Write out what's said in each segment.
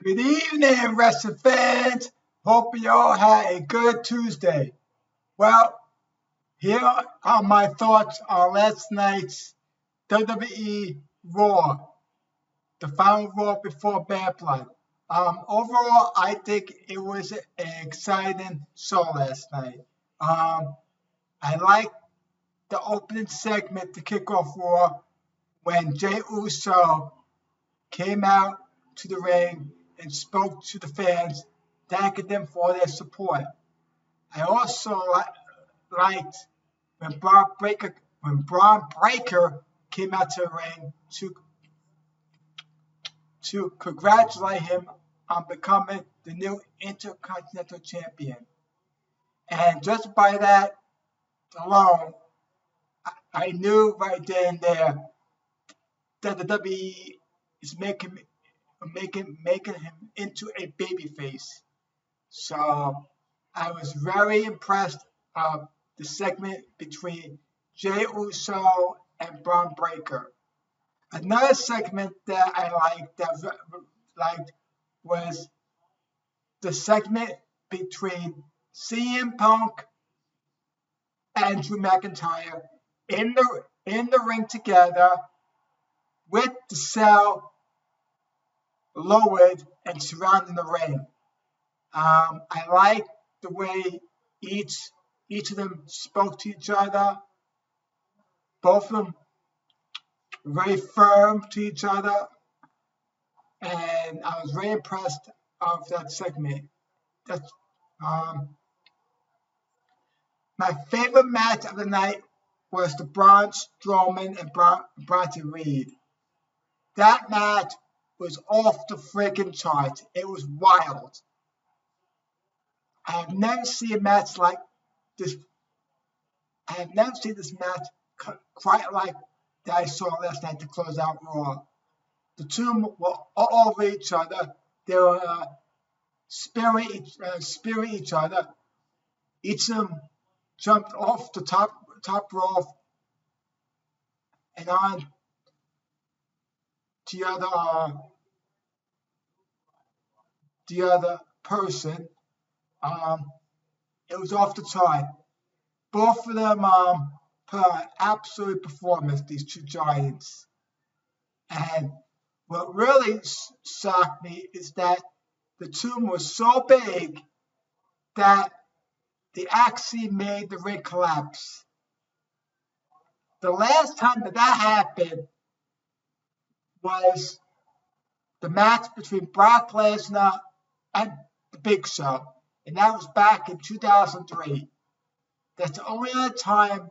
Good evening, wrestling fans. Hope you all had a good Tuesday. Well, here are my thoughts on last night's WWE Raw, the final Raw before Bad Blood. Overall, I think it was an exciting show last night. I liked the opening segment to kick off Raw when Jey Uso came out to the ring and spoke to the fans, thanking them for their support. I also liked when Braun Breaker came out to the ring to congratulate him on becoming the new Intercontinental Champion. And just by that alone, I knew right then and there that the WWE is making him into a babyface. So I was very impressed of the segment between Jey Uso and Braun Breaker. Another segment that I liked was the segment between CM Punk and Drew McIntyre in the ring together with the cell lowered and surrounding the ring. I like the way each of them spoke to each other. Both of them very firm to each other, and I was very impressed of that segment. That's my favorite match of the night was the Braun Strowman and Bronson Reed. That match was off the freaking charts. It was wild. I have never seen a match like this. I have never seen this match quite like that I saw last night to close out Raw. The two were all over each other. They were spearing each other. Each of them jumped off the top rope and on to the other person. It was off the chart. Both of them put on an absolute performance, these two giants. And what really shocked me is that the two were so big that they actually made the ring collapse. The last time that happened was the match between Brock Lesnar and the Big Show, and that was back in 2003. That's the only other time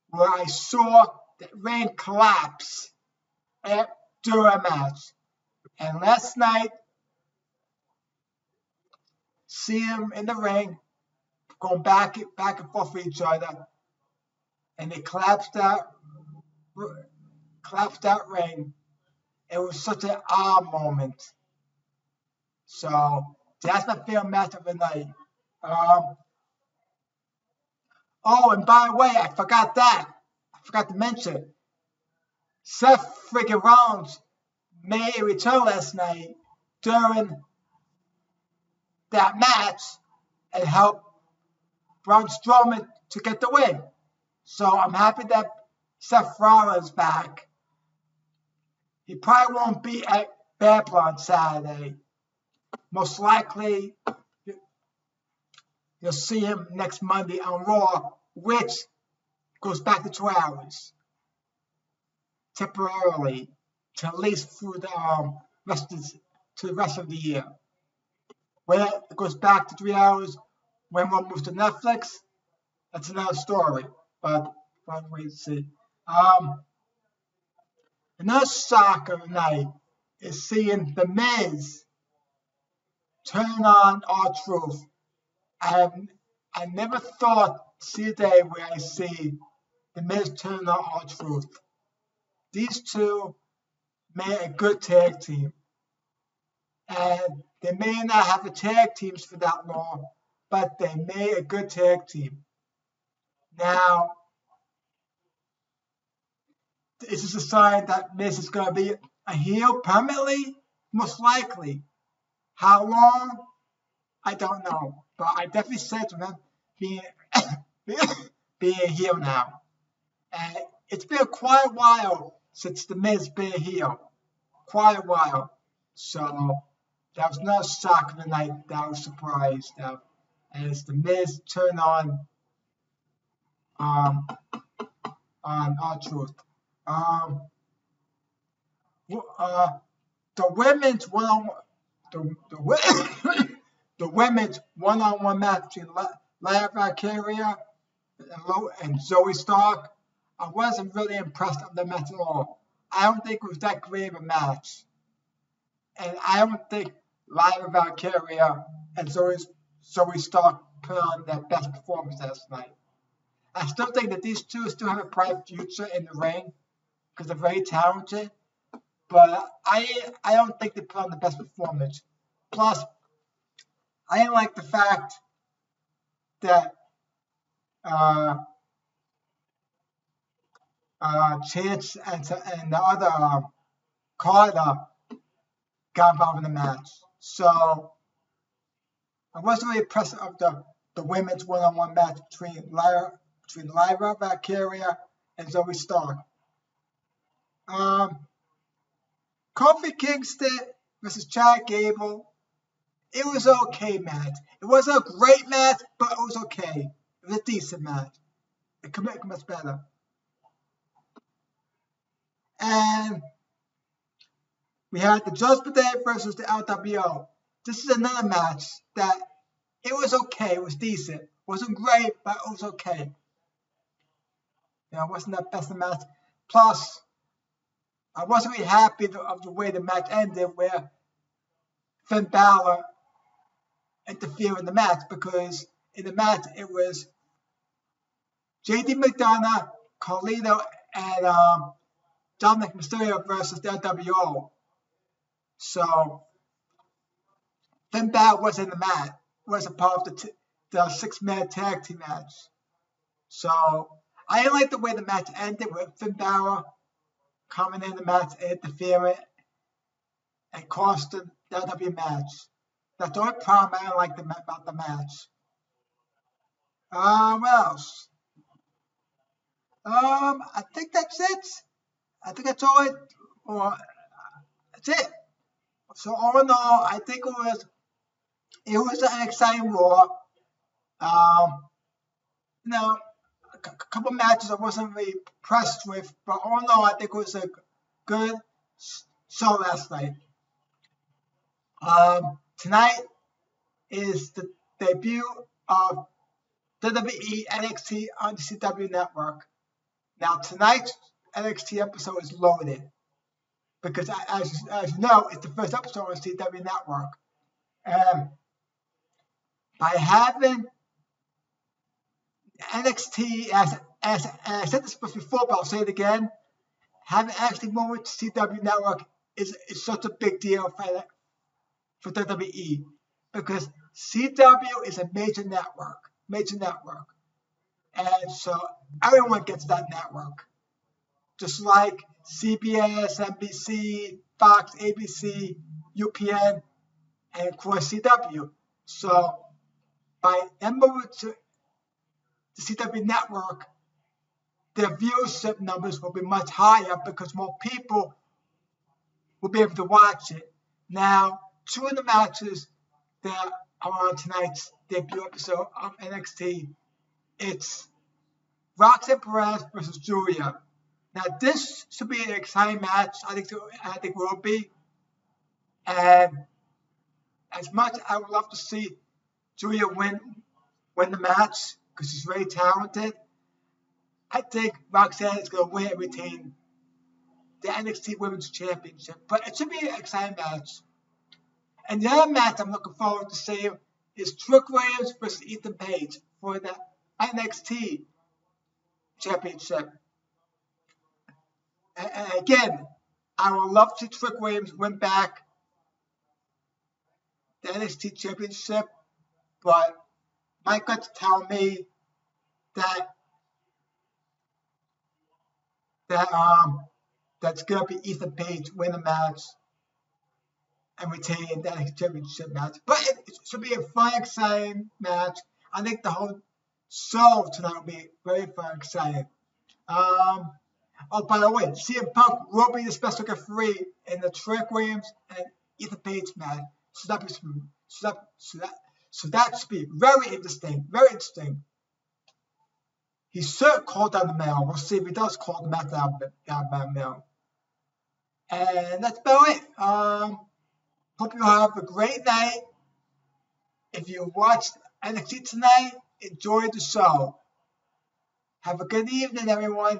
where I saw the ring collapse during a match. And last night, see them in the ring, going back and forth with each other, and they collapsed that ring. It was such an odd moment. So that's my favorite match of the night. Oh, and by the way, I forgot to mention. Seth freaking Rollins made a return last night during that match and helped Braun Strowman to get the win. So I'm happy that Seth Rollins is back. He probably won't be at Bad Blood on Saturday. Most likely, you'll see him next Monday on Raw, which goes back to 2 hours temporarily, to at least through the rest of the year. When it goes back to 3 hours, when one moves to Netflix, that's another story. But we'll wait and see. Another shock of the night is seeing The Miz turn on R-Truth. I never thought to see a day where I see The Miz turn on R-Truth. These two made a good tag team. And they may not have the tag teams for that long, but they made a good tag team. Now, is this a sign that Miz is going to be a heel permanently? Most likely. How long? I don't know. But I definitely said to him being being heel now. And it's been quite a while since The Miz been heel. Quite a while. So that was no shock of the night that I was surprised of. As The Miz turned um R-Truth. Uh the women's one on the women's one-on-one match between Lyra Valkyria and Zoe Stark, I wasn't really impressed with the match at all. I don't think it was that great of a match. And I don't think Lyra Valkyria and Zoe Stark put on their best performance last night. I still think that these two still have a bright future in the ring because they're very talented. But I don't think they put on the best performance. Plus, I didn't like the fact that Chance and the other Carter got involved in the match. So I wasn't really impressed of the women's one-on-one match between Lyra Valkyria and Zoe Stark. Kofi Kingston versus Chad Gable. It was an okay match. It wasn't a great match, but it was okay. It was a decent match. It could make it much better. And we had the Judgment Day versus the LWO. This is another match that it was okay. It was decent. It wasn't great, but it was okay. You know, it wasn't that best of match. Plus, I wasn't really happy of the way the match ended, where Finn Balor interfered in the match, because in the match it was JD McDonough, Carlito, and Dominic Mysterio versus the LWO. So Finn Balor was in the match, was a part of the 6-man tag team match. So I didn't like the way the match ended with Finn Balor coming in the match and interfering and costing the WWE match. That's the only problem I don't like about the match. What else? I think that's it. I think that's all that's it. So all in all, I think it was an exciting Raw. You know, a couple matches I wasn't really impressed with, but all in all, I think it was a good show last night. Tonight is the debut of WWE NXT on the CW network. Now, tonight's NXT episode is loaded because, as you know, it's the first episode on the CW network. And by having NXT, as I said this before, but I'll say it again, having NXT moved to CW network is such a big deal for WWE, because CW is a major network, and so everyone gets that network, just like CBS, NBC, Fox, ABC, UPN, and of course CW. So by them moving to the CW network, their viewership numbers will be much higher because more people will be able to watch it. Now, two of the matches that are on tonight's debut episode of NXT, it's Roxanne Perez versus Julia. Now, this should be an exciting match. I think it will be. And as much as I would love to see Julia win the match because she's very talented, I think Roxanne is going to win and retain the NXT Women's Championship. But it should be an exciting match. And the other match I'm looking forward to seeing is Trick Williams versus Ethan Page for the NXT Championship. And again, I would love to see Trick Williams win back the NXT Championship, but my guts tell me that's gonna be Ethan Page win the match. and retain that championship match. But it should be a fun, exciting match. I think the whole show tonight will be very fun, exciting. Oh, by the way, CM Punk will be the special referee in the Trick Williams and Ethan Page match. So that should be very interesting. Very interesting. He should call down the mail. We'll see if he does call the match down the mail. And that's about it. Hope you have a great night. If you watched NXT tonight, enjoy the show. Have a good evening, everyone.